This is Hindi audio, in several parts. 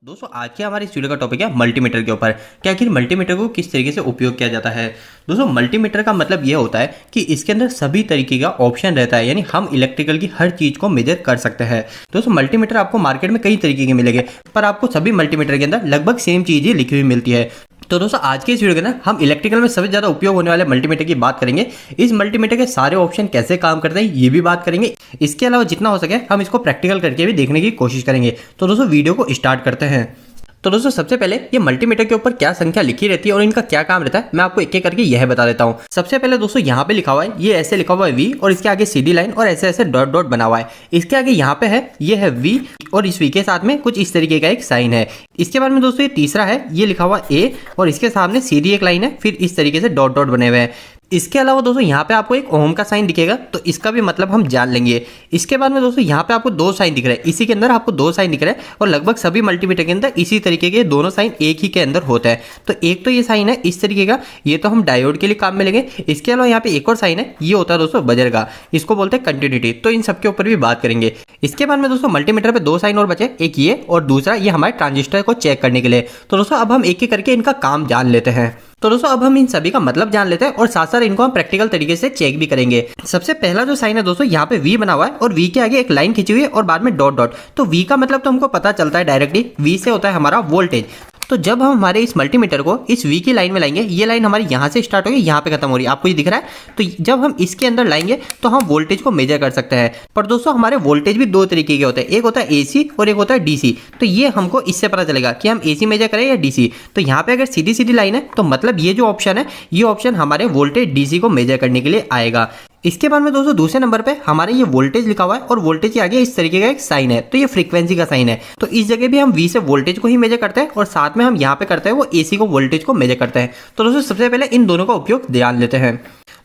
दोस्तों आज के हमारे इस वीडियो का टॉपिक है मल्टीमीटर के ऊपर कि आखिर मल्टीमीटर को किस तरीके से उपयोग किया जाता है। दोस्तों मल्टीमीटर का मतलब ये होता है कि इसके अंदर सभी तरीके का ऑप्शन रहता है, यानी हम इलेक्ट्रिकल की हर चीज को मेजर कर सकते हैं। दोस्तों मल्टीमीटर आपको मार्केट में कई तरीके के मिलेंगे, पर आपको सभी मल्टीमीटर के अंदर लगभग सेम चीज ही लिखी हुई मिलती है। तो दोस्तों आज के इस वीडियो के अंदर हम इलेक्ट्रिकल में सबसे ज्यादा उपयोग होने वाले मल्टीमीटर की बात करेंगे। इस मल्टीमीटर के सारे ऑप्शन कैसे काम करते हैं ये भी बात करेंगे। इसके अलावा जितना हो सके हम इसको प्रैक्टिकल करके भी देखने की कोशिश करेंगे। तो दोस्तों वीडियो को स्टार्ट करते हैं। तो दोस्तों सबसे पहले ये मल्टीमीटर के ऊपर क्या संख्या लिखी रहती है और इनका क्या काम रहता है मैं आपको एक एक करके यह बता देता हूँ। सबसे पहले दोस्तों यहाँ पे लिखा हुआ है, ये ऐसे लिखा हुआ है V और इसके आगे सीधी लाइन और ऐसे ऐसे डॉट डॉट बना हुआ है। इसके आगे यहाँ पे है, ये है V और इस V के साथ में कुछ इस तरीके का एक साइन है। इसके बाद में दोस्तों ये तीसरा है, ये लिखा हुआ A और इसके सामने सीधी एक लाइन है, फिर इस तरीके से डॉट डॉट बने हुए हैं। इसके अलावा दोस्तों यहाँ पे आपको एक ओम का साइन दिखेगा, तो इसका भी मतलब हम जान लेंगे। इसके बाद में दोस्तों यहाँ पे आपको दो साइन दिख रहे हैं, इसी के अंदर आपको दो साइन दिख रहे हैं और लगभग सभी मल्टीमीटर के अंदर इसी तरीके के दोनों साइन एक ही के अंदर होता है। तो एक तो ये साइन है इस तरीके का, ये तो हम डायोड के लिए काम में लेंगे। इसके अलावा यहाँ पे एक और साइन है, ये होता है दोस्तों बजर का, इसको बोलते हैं कंटिन्यूटी। तो इन सब के ऊपर भी बात करेंगे। इसके बाद में दोस्तों मल्टीमीटर पे दो साइन और बचे, एक ये और दूसरा ये हमारे ट्रांजिस्टर को चेक करने के लिए। तो दोस्तों अब हम एक एक करके इनका काम जान लेते हैं। तो दोस्तों अब हम इन सभी का मतलब जान लेते हैं और साथ साथ इनको हम प्रैक्टिकल तरीके से चेक भी करेंगे। सबसे पहला जो साइन है दोस्तों यहाँ पे V बना हुआ है और V के आगे एक लाइन खींची हुई है और बाद में डॉट डॉट। तो V का मतलब तो हमको पता चलता है डायरेक्टली, V से होता है हमारा वोल्टेज। तो जब हम हमारे इस मल्टीमीटर को इस V की लाइन में लाएंगे, ये लाइन हमारी यहाँ से स्टार्ट होगी, यहाँ पे खत्म हो रही है, आपको ये दिख रहा है। तो जब हम इसके अंदर लाएंगे तो हम वोल्टेज को मेजर कर सकते हैं। पर दोस्तों हमारे वोल्टेज भी दो तरीके के होते हैं, एक होता है AC और एक होता है DC। तो ये हमको इससे पता चलेगा कि हम AC मेजर करें या DC। तो यहाँ पे अगर सीधी सीधी लाइन है तो मतलब ये जो ऑप्शन है, ये ऑप्शन हमारे वोल्टेज DC को मेजर करने के लिए आएगा। इसके बाद में दोस्तों दूसरे नंबर पे हमारे ये वोल्टेज लिखा हुआ है और वोल्टेज के आगे इस तरीके का एक साइन है, तो ये फ्रीक्वेंसी का साइन है। तो इस जगह भी हम V से वोल्टेज को ही मेजर करते हैं और साथ में हम यहाँ पे करते हैं वो AC को वोल्टेज को मेजर करते हैं। तो दोस्तों सबसे पहले इन दोनों का उपयोग जान लेते हैं।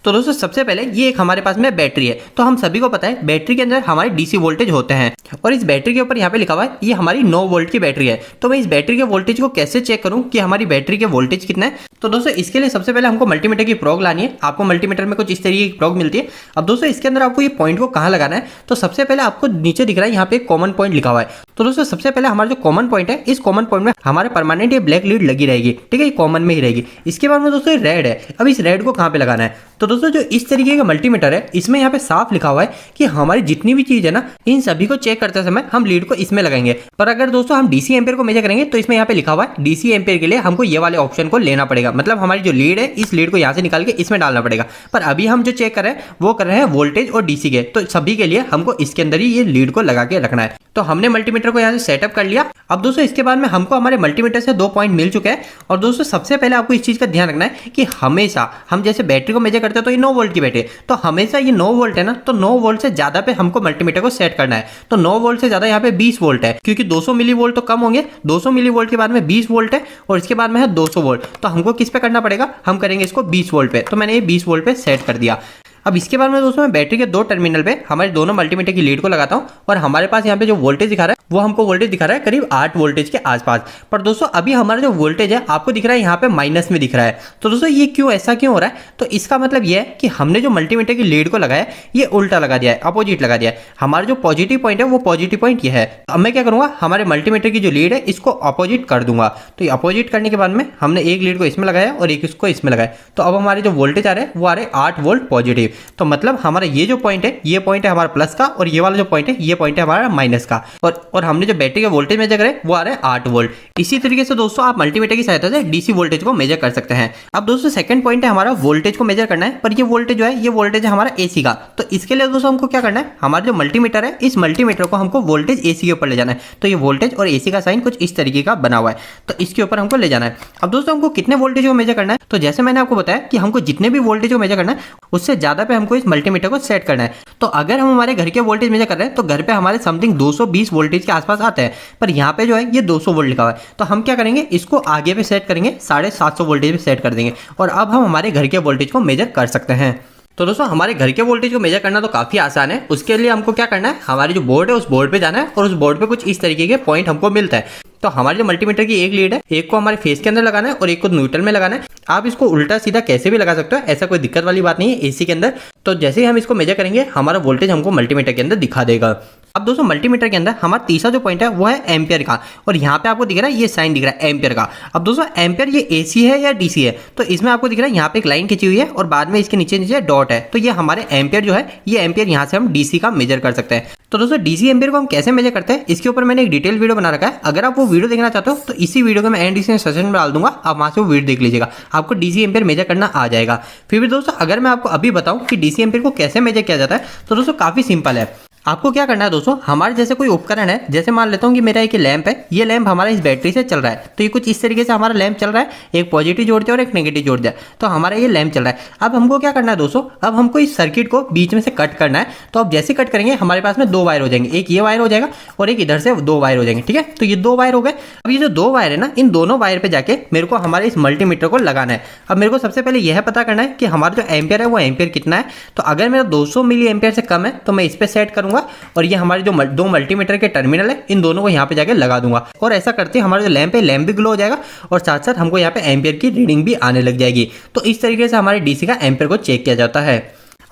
तो दोस्तों सबसे पहले ये एक हमारे पास में बैटरी है। तो हम सभी को पता है बैटरी के अंदर हमारे DC वोल्टेज होते हैं और इस बैटरी के ऊपर यहाँ पे लिखा हुआ है ये हमारी 9 वोल्ट की बैटरी है। तो मैं इस बैटरी के वोल्टेज को कैसे चेक करूं कि हमारी बैटरी के वोल्टेज कितना है। तो दोस्तों इसके लिए सबसे पहले हमको मल्टीमीटर की प्रोग लानी है। आपको मल्टीमीटर में कुछ इस तरीके की प्रोग मिलती है। अब दोस्तों इसके अंदर आपको ये पॉइंट को कहाँ लगाना है, तो सबसे पहले आपको नीचे दिख रहा है यहाँ पे कॉमन पॉइंट लिखा हुआ है। तो दोस्तों सबसे पहले हमारा जो कॉमन पॉइंट है, इस कॉमन पॉइंट में हमारे परमानेंट ये ब्लैक लीड लगी रहेगी, ठीक है, ये कॉमन में ही रहेगी। इसके बाद में दोस्तों ये रेड है। अब इस रेड को कहाँ पे लगाना है, तो दोस्तों जो इस तरीके का मल्टीमीटर है इसमें यहाँ पे साफ लिखा हुआ है कि हमारी जितनी भी चीज है ना, इन सभी को चेक करते समय हम लीड को इसमें लगाएंगे। पर अगर दोस्तों हम DC एम्पेयर को मेजर करेंगे तो इसमें यहाँ पे लिखा हुआ है DC एम्पेयर के लिए हमको ये वाले ऑप्शन को लेना पड़ेगा। मतलब हमारी जो लीड है इस लीड को यहाँ से निकाल के इसमें डालना पड़ेगा। पर अभी हम जो चेक कर रहे हैं वो कर रहे हैं वोल्टेज और DC के, तो सभी के लिए हमको इसके अंदर ही ये लीड को लगा के रखना है। तो हमने मल्टीमीटर को यहाँ से सेटअप कर लिया। अब दोस्तों इसके बाद में हमको हमारे मल्टीमीटर से 2 पॉइंट मिल चुके हैं। और दोस्तों सबसे पहले आपको इस चीज का ध्यान रखना है कि हमेशा हम जैसे बैटरी को मेजर करते हैं तो ये 9 वोल्ट की बैटरी है, तो हमेशा ये 9 वोल्ट है ना, तो 9 वोल्ट से ज्यादा पे हमको मल्टीमीटर को सेट करना है। तो 9 वोल्ट से ज्यादा यहाँ पे 20 वोल्ट है, क्योंकि 200 मिली वोल्ट तो कम होंगे। 200 मिली वोल्ट के बाद में 20 वोल्ट है और इसके बाद में है 200 वोल्ट। तो हमको किस पे करना पड़ेगा, हम करेंगे इसको 20 वोल्ट पे। तो मैंने ये 20 वोल्ट पे सेट कर दिया। अब इसके बाद में दोस्तों मैं बैटरी के 2 टर्मिनल पे हमारे दोनों मल्टीमीटर की लीड को लगाता हूं और हमारे पास यहाँ पे जो वोल्टेज दिखा रहा है वो हमको वोल्टेज दिखा रहा है करीब 8 वोल्टेज के आसपास। पर दोस्तों अभी हमारा जो वोल्टेज है आपको दिख रहा है यहाँ पे माइनस में दिख रहा है। तो दोस्तों ये क्यों, ऐसा क्यों हो रहा है, तो इसका मतलब ये है कि हमने जो मल्टीमीटर की लीड को लगाया ये उल्टा लगा दिया है, अपोजिट लगा दिया है। हमारा जो पॉजिटिव पॉइंट है वो पॉजिटिव पॉइंट ये है। अब मैं क्या करूंगा, हमारे मल्टीमीटर की जो लीड है इसको अपोजिट कर दूंगा। तो ये अपोजिट करने के बाद में हमने एक लीड को इसमें लगाया और एक इसको इसमें लगाया। तो अब हमारे जो वोल्टेज आ रहे हैं वो आ रहे 8 वोल्ट पॉजिटिव। तो मतलब हमारा ये जो पॉइंट है ये पॉइंट है हमारा प्लस का और ये वाला जो पॉइंट है ये पॉइंट है हमारा माइनस का। और हमने जो बैटरी का वोल्टेज मेजर करे वो आ रहा है 8 वोल्ट। इसी तरीके से दोस्तों आप मल्टीमीटर की सहायता से DC वोल्टेज को मेजर कर सकते हैं। अब दोस्तों सेकंड पॉइंट है हमारा वोल्टेज को मेजर करना है, पर ये वोल्टेज जो है ये वोल्टेज है हमारा AC का। तो इसके लिए दोस्तों हमको क्या करना है, हमारा जो मल्टीमीटर है इस मल्टीमीटर को हमको वोल्टेज AC के ऊपर ले जाना है। तो ये वोल्टेज और AC का साइन कुछ इस तरीके का बना हुआ है, तो इसके ऊपर हमको ले जाना है। अब दोस्तों हमको कितने वोल्टेज को मेजर करना है, तो जैसे मैंने आपको बताया कि हमको जितने भी वोल्टेज को मेजर करना है उससे ज्यादा पे हमको इस मल्टीमीटर को सेट करना है। तो अगर हम हमारे घर के वोल्टेज मेजर कर रहे हैं तो घर पे हमारे समथिंग 220 वोल्टेज के आसपास आता है, पर यहाँ पे जो है ये 200 वोल्ट लिखा हुआ है। तो हम क्या करेंगे, इसको आगे पे सेट करेंगे, 750 वोल्टेज पे सेट कर देंगे और अब हम हमारे घर के वोल्टेज को मेजर कर सकते हैं। तो दोस्तों हमारे घर के वोल्टेज को मेजर करना तो काफी आसान है। उसके लिए हमको क्या करना है, हमारी जो बोर्ड है उस बोर्ड पे जाना है और उस बोर्ड पे कुछ इस तरीके के पॉइंट हमको मिलता है। तो हमारे जो मल्टीमीटर की एक लीड है, एक को हमारे फेस के अंदर लगाना है और एक को न्यूट्रल में लगाना है। आप इसको उल्टा सीधा कैसे भी लगा सकते हो, ऐसा कोई दिक्कत वाली बात नहीं है AC के अंदर। तो जैसे ही हम इसको मेजर करेंगे हमारा वोल्टेज हमको मल्टीमीटर के अंदर दिखा देगा। अब दोस्तों मल्टीमीटर के अंदर हमारा तीसरा जो पॉइंट है वो है एम्पियर का, और यहाँ पे आपको दिख रहा है ये साइन दिख रहा है एम्पियर का। अब दोस्तों एम्पियर ये एसी है या डीसी है, तो इसमें आपको दिख रहा है यहाँ पे एक लाइन खींची हुई है और बाद में इसके नीचे नीचे डॉट है, तो ये हमारे एम्पियर जो है ये एम्पियर यहाँ से हम डीसी का मेजर कर सकते हैं। तो दोस्तों डीसी एम्पियर को हम कैसे मेजर करते हैं इसके ऊपर मैंने एक डिटेल वीडियो बना रखा है, अगर आप वो वीडियो देखना चाहते हो तो इसी वीडियो को मैं एंड डिस्क्रिप्शन में डाल दूंगा, आप वहां से वो वीडियो देख लीजिएगा, आपको डीसी एम्पियर मेजर करना आ जाएगा। फिर भी दोस्तों अगर मैं आपको अभी बताऊं कि डीसी एम्पियर को कैसे मेजर किया जाता है तो दोस्तों काफी सिंपल है। आपको क्या करना है दोस्तों, हमारे जैसे कोई उपकरण है, जैसे मान लेता हूँ कि मेरा एक लैंप है, ये लैंप हमारा इस बैटरी से चल रहा है, तो ये कुछ इस तरीके से हमारा लैंप चल रहा है, एक पॉजिटिव जोड़ दिया और एक नेगेटिव जोड़ दिया, तो हमारा ये लैंप चल रहा है। अब हमको क्या करना है दोस्तों, अब हमको इस सर्किट को बीच में से कट करना है, तो अब जैसे कट करेंगे हमारे पास में दो वायर हो जाएंगे, एक ये वायर हो जाएगा और एक इधर से दो वायर हो जाएंगे, ठीक है। तो ये दो वायर हो गए। अब ये जो दो वायर है ना, इन दोनों वायर पे जाके मेरे को हमारे इस मल्टीमीटर को लगाना है। अब मेरे को सबसे पहले यह पता करना है कि हमारा जो एम्पियर है वो एम्पियर कितना है, तो अगर मेरा 200 मिली एम्पियर से कम है तो मैं इस पे सेट करूंगा और ये हमारे जो दो मल्टीमीटर के टर्मिनल है इन दोनों को यहाँ पे जाके लगा दूंगा, और ऐसा करते हमारा जो लैंप है लैंप भी ग्लो हो जाएगा और साथ साथ हमको यहाँ पे एम्पियर की रीडिंग भी आने लग जाएगी। तो इस तरीके से हमारे डीसी का एम्पियर को चेक किया जाता है।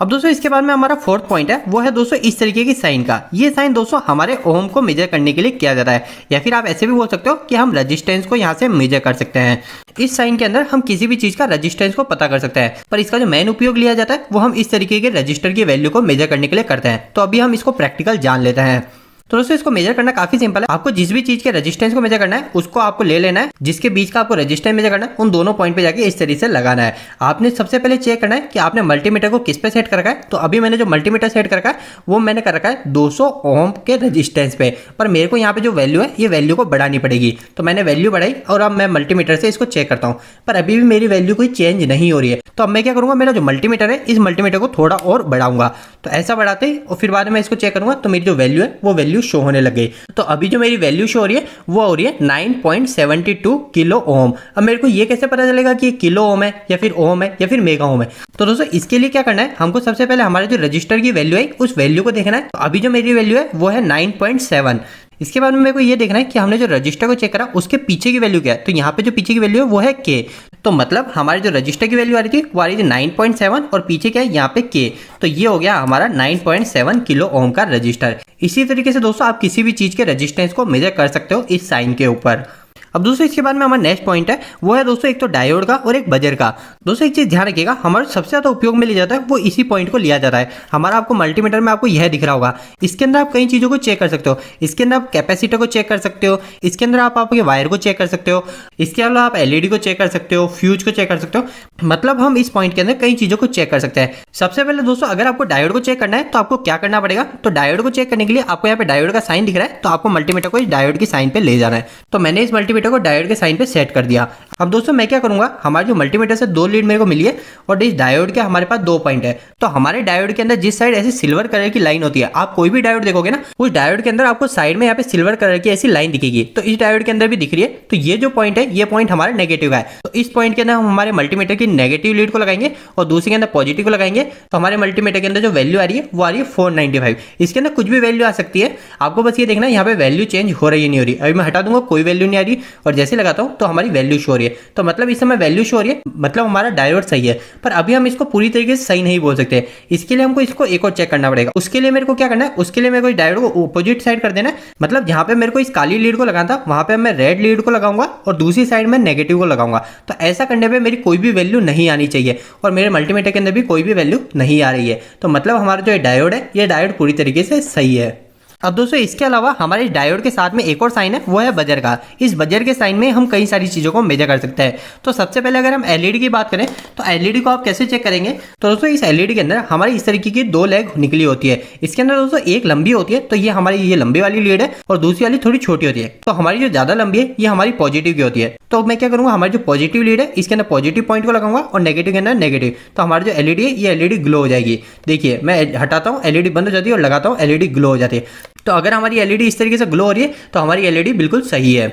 अब दोस्तों इसके बाद में हमारा फोर्थ पॉइंट है वो है दोस्तों इस तरीके की साइन का। ये साइन दोस्तों हमारे ओम को मेजर करने के लिए किया जाता है, या फिर आप ऐसे भी बोल सकते हो कि हम रेजिस्टेंस को यहाँ से मेजर कर सकते हैं। इस साइन के अंदर हम किसी भी चीज का रेजिस्टेंस को पता कर सकते हैं, पर इसका जो मेन उपयोग लिया जाता है वो हम इस तरीके के रजिस्टर की वैल्यू को मेजर करने के लिए करते हैं। तो अभी हम इसको प्रैक्टिकल जान लेते हैं। तो दोस्तों इसको मेजर करना काफी सिंपल है। आपको जिस भी चीज के रेजिस्टेंस को मेजर करना है उसको आपको ले लेना है, जिसके बीच का आपको रेजिस्टेंस मेजर करना है उन दोनों पॉइंट पे जाके इस तरीके से लगाना है। आपने सबसे पहले चेक करना है कि आपने मल्टीमीटर को किस पे सेट कर रखा है। तो अभी मैंने जो मल्टीमीटर सेट कर रखा है वो मैंने कर रखा है 200 ओम के रेजिस्टेंस पे, पर मेरे को यहाँ पे जो वैल्यू है ये वैल्यू को बढ़ानी पड़ेगी। तो मैंने वैल्यू बढ़ाई और अब मैं मल्टीमीटर से इसको चेक करता हूँ, पर अभी भी मेरी वैल्यू कोई चेंज नहीं हो रही है। तो अब मैं क्या करूंगा, मेरा जो मल्टीमीटर है इस मल्टीमीटर को थोड़ा और बढ़ाऊंगा। तो ऐसा बढ़ाते ही और फिर बाद में इसको चेक करूंगा तो मेरी जो वैल्यू है वो वैल्यू शो होने लग गई। तो अभी जो मेरी वैल्यू शो हो रही है वो हो रही है 9.72 किलो ओम। अब मेरे को ये कैसे पता चलेगा कि ये किलो ओम है या फिर ओम है या फिर मेगा ओम है। तो दोस्तों इसके लिए क्या करना है, हमको सबसे पहले हमारे जो रजिस्टर की वैल्यू है उस वैल्यू को देखना है। तो अभी जो मेरी वैल्यू है वो है 9.7। इसके बाद में मेरे को ये देखना है कि हमने जो रजिस्टर को चेक करा उसके पीछे की वैल्यू क्या है। तो यहाँ पे जो पीछे की वैल्यू है वो है के। तो मतलब हमारी जो रजिस्टर की वैल्यू आ रही थी वो आ रही थी 9.7 और पीछे क्या है यहाँ पे के। तो ये हो गया हमारा 9.7 किलो ओम का रजिस्टर। इसी तरीके से दोस्तों आप किसी भी चीज के रजिस्टेंस को मेजर कर सकते हो इस साइन के ऊपर। अब दोस्तों इसके बाद में हमारा नेक्स्ट पॉइंट है वो है दोस्तों एक तो डायोड का और एक बजर का। दोस्तों एक चीज ध्यान रखिएगा, हमारे सबसे ज्यादा उपयोग में लिया जाता है वो इसी पॉइंट को लिया जाता है। हमारा आपको मल्टीमीटर में आपको यह दिख रहा होगा, इसके अंदर आप कई चीजों को चेक कर सकते हो। इसके अंदर आप कैपेसिटर को चेक कर सकते हो, इसके अंदर आप आपके वायर को चेक कर सकते हो, इसके अलावा आप एलईडी को चेक कर सकते हो, फ्यूज को चेक कर सकते हो। मतलब हम इस पॉइंट के अंदर कई चीजों को चेक कर सकते हैं। सबसे पहले दोस्तों अगर आपको डायोड को चेक करना है तो आपको क्या करना पड़ेगा, तो डायोड को चेक करने के लिए आपको यहाँ पे डायोड का साइन दिख रहा है, तो आपको मल्टीमीटर को इस डायोड की साइन पे ले जाना है। तो मैंने इस मल्टीमीटर को डायोड के साइन पे सेट कर दिया। अब दोस्तों मैं क्या करूंगा, हमारे जो मल्टीमीटर से दो लीड मेरे को मिली है और इस डायोड के हमारे पास दो पॉइंट है। तो हमारे डायोड के अंदर जिस साइड ऐसी सिल्वर कलर की लाइन होती है, आप कोई भी डायोड देखोगे ना उस डायोड के अंदर आपको साइड में यहाँ पे सिल्वर कलर की ऐसी लाइन दिखेगी। तो इस डायोड के अंदर भी दिख रही है। तो ये जो पॉइंट है ये पॉइंट हमारा नेगेटिव का है। तो इस पॉइंट के अंदर हम हमारे मल्टीमीटर की नेगेटिव लीड को लगाएंगे और दूसरे के अंदर पॉजिटिव को लगाएंगे। तो हमारे मल्टीमीटर के अंदर जो वैल्यू आ रही है वो आ रही है 495। इसके अंदर कुछ भी वैल्यू आ सकती है, आपको बस ये देखना है यहाँ पे वैल्यू चेंज हो रही है नहीं हो रही। अभी मैं हटा दूंगा, कोई वैल्यू नहीं आ रही और जैसे लगाता हूँ तो हमारी वैल्यू शो हो रही है। तो मतलब इस समय वैल्यू शो हो रही है, मतलब हमारा डायोड सही है। पर अभी हम इसको पूरी तरीके से सही नहीं बोल सकते, इसके लिए हमको इसको एक और चेक करना पड़ेगा। उसके लिए मेरे को क्या करना है, उसके लिए मेरे को इस डायोड को अपोजिट साइड कर देना है। मतलब जहां पे मेरे को इस काली लीड को लगाना था वहां पे मैं रेड लीड को लगाऊंगा और दूसरी साइड में नेगेटिव को लगाऊंगा। तो ऐसा करने पे मेरी कोई भी वैल्यू नहीं आनी चाहिए और मेरे मल्टीमीटर के अंदर भी कोई भी वैल्यू नहीं आ रही है। तो मतलब हमारा जो डायोड है ये डायोड पूरी तरीके से सही है। अब दोस्तों इसके अलावा हमारे इस डायोड के साथ में एक और साइन है वो है बजर का। इस बजर के साइन में हम कई सारी चीजों को मेजर कर सकते हैं। तो सबसे पहले अगर हम एलईडी की बात करें तो एलईडी को आप कैसे चेक करेंगे, तो दोस्तों इस एलईडी के अंदर हमारी इस तरीके की दो लेग निकली होती है। इसके अंदर दोस्तों एक लंबी होती है, तो ये हमारी ये लंबी वाली लीड है और दूसरी वाली थोड़ी छोटी होती है। तो हमारी जो ज्यादा लंबी है ये हमारी पॉजिटिव की होती है। तो मैं क्या करूंगा, हमारी जो पॉजिटिव लीड है इसके अंदर पॉजिटिव पॉइंट को लगाऊंगा और नेगेटिव के अंदर नेगेटिव। तो हमारी जो एलईडी है ये एलईडी ग्लो हो जाएगी। देखिए मैं हटाता हूँ, एलईडी बंद हो जाती है और लगाता हूँ, एलईडी ग्लो हो जाती है। तो अगर हमारी एलईडी इस तरीके से ग्लो हो रही है तो हमारी एलईडी बिल्कुल सही है।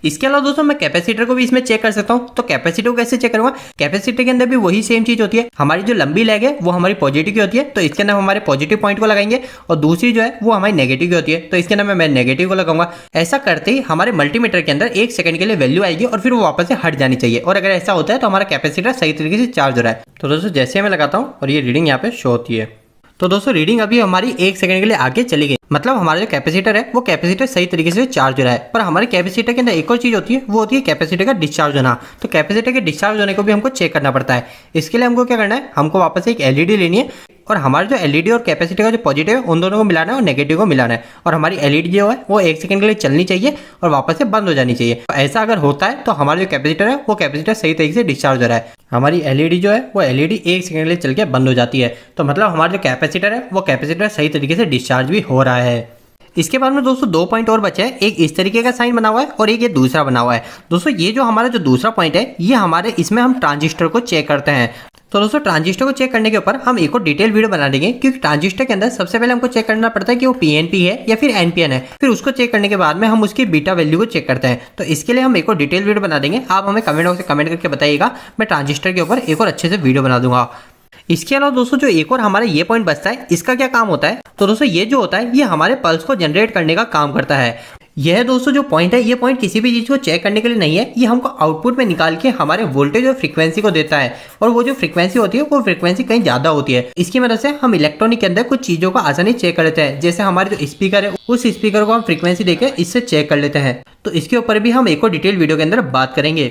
इसके अलावा दोस्तों मैं कैपेसिटर को भी इसमें चेक कर सकता हूं। तो कैपेसिटर को कैसे चेक करूंगा, कैपेसिटर के अंदर भी वही सेम चीज होती है। हमारी जो लंबी लेग है वो हमारी पॉजिटिव की होती है, तो इसके अंदर हमारे पॉजिटिव पॉइंट को लगाएंगे और दूसरी जो है वो हमारी नेगेटिव की होती है, तो इसके अंदर मैं नेगेटिव को लगाऊंगा। ऐसा करते ही हमारे मल्टीमीटर के अंदर एक सेकंड के लिए वैल्यू आएगी और फिर वो वापस से हट जानी चाहिए। और अगर ऐसा होता है तो हमारा कैपेसिटर सही तरीके से चार्ज हो रहा है। तो दोस्तों जैसे मैं लगाता हूँ और ये रीडिंग यहाँ पे शो होती है। तो दोस्तों रीडिंग अभी हमारी 1 सेकंड के लिए आगे चली गई, मतलब हमारा जो कैपेसिटर है वो कैपेसिटर सही तरीके से चार्ज हो रहा है। पर हमारे कैपेसिटर के अंदर एक और चीज होती है, वो होती है कैपेसिटर का डिस्चार्ज होना। तो कैपेसिटर के डिस्चार्ज होने को भी हमको चेक करना पड़ता है। इसके लिए हमको क्या करना है, हमको वापस से एक एलईडी लेनी है और हमारे जो एलईडी और कैपेसिटर का जो पॉजिटिव है उन दोनों को मिलाना है और नेगेटिव को मिलाना है। और हमारी एलईडी जो है वो 1 सेकंड के लिए चलनी चाहिए और वापस से बंद हो जानी चाहिए। तो ऐसा अगर होता है तो हमारा जो कैपेसिटर है वो कैपेसिटर सही तरीके से डिस्चार्ज हो रहा है। हमारी एलईडी जो है वो एलईडी 1 सेकंड के लिए चल के बंद हो जाती है। तो मतलब हमारा जो कैपेसिटर है वो कैपेसिटर सही तरीके से डिस्चार्ज भी हो रहा है। इसके बाद में दोस्तों 2 पॉइंट और बचे हैं, एक इस तरीके का साइन बना हुआ है और एक ये दूसरा बना हुआ है। दोस्तों ये जो हमारा जो दूसरा पॉइंट है ये हमारे इसमें हम ट्रांजिस्टर को चेक करते हैं। तो दोस्तों ट्रांजिस्टर को चेक करने के ऊपर हम एक और डिटेल वीडियो बना देंगे, क्योंकि ट्रांजिस्टर के अंदर सबसे पहले हमको चेक करना पड़ता है कि वो पीएनपी है या फिर एनपीएन है। फिर उसको चेक करने के बाद में हम उसकी बीटा वैल्यू को चेक करते हैं। तो इसके लिए हम एक और डिटेल वीडियो बना देंगे। आप हमें कमेंट बॉक्स में कमेंट करके बताइएगा, मैं ट्रांजिस्टर के ऊपर एक और अच्छे से वीडियो बना दूंगा। इसके अलावा दोस्तों जो एक और हमारा ये पॉइंट बचता है, इसका क्या काम होता है, तो दोस्तों ये जो होता है ये हमारे पल्स को जनरेट करने का काम करता है। यह दोस्तों जो पॉइंट है ये पॉइंट किसी भी चीज को चेक करने के लिए नहीं है, ये हमको आउटपुट में निकाल के हमारे वोल्टेज और फ्रीक्वेंसी को देता है। और वो जो फ्रीक्वेंसी होती है वो फ्रीक्वेंसी कहीं ज्यादा होती है। इसकी मदद से हम इलेक्ट्रॉनिक के अंदर कुछ चीजों को आसानी चेक कर लेते हैं। जैसे हमारे जो स्पीकर है उस स्पीकर को हम फ्रीक्वेंसी देकर इससे चेक कर लेते हैं। तो इसके ऊपर भी हम एक और डिटेल वीडियो के अंदर बात करेंगे।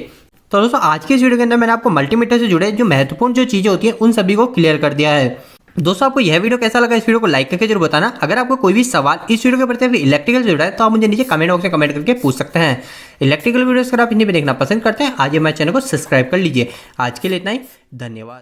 तो दोस्तों आज के इस वीडियो के अंदर मैंने आपको मल्टीमीटर से जुड़े जो महत्वपूर्ण जो चीजें होती है उन सभी को क्लियर कर दिया है। दोस्तों आपको यह वीडियो कैसा लगा, इस वीडियो को लाइक करके जरूर बताना। अगर आपको कोई भी सवाल इस वीडियो के प्रति इलेक्ट्रिकल से जुड़ा है तो आप मुझे नीचे कमेंट बॉक्स में कमेंट करके पूछ सकते हैं। इलेक्ट्रिकल वीडियोस अगर आप हिंदी में देखना पसंद करते हैं आज हमारे चैनल को सब्सक्राइब कर लीजिए। आज के लिए इतना ही, धन्यवाद।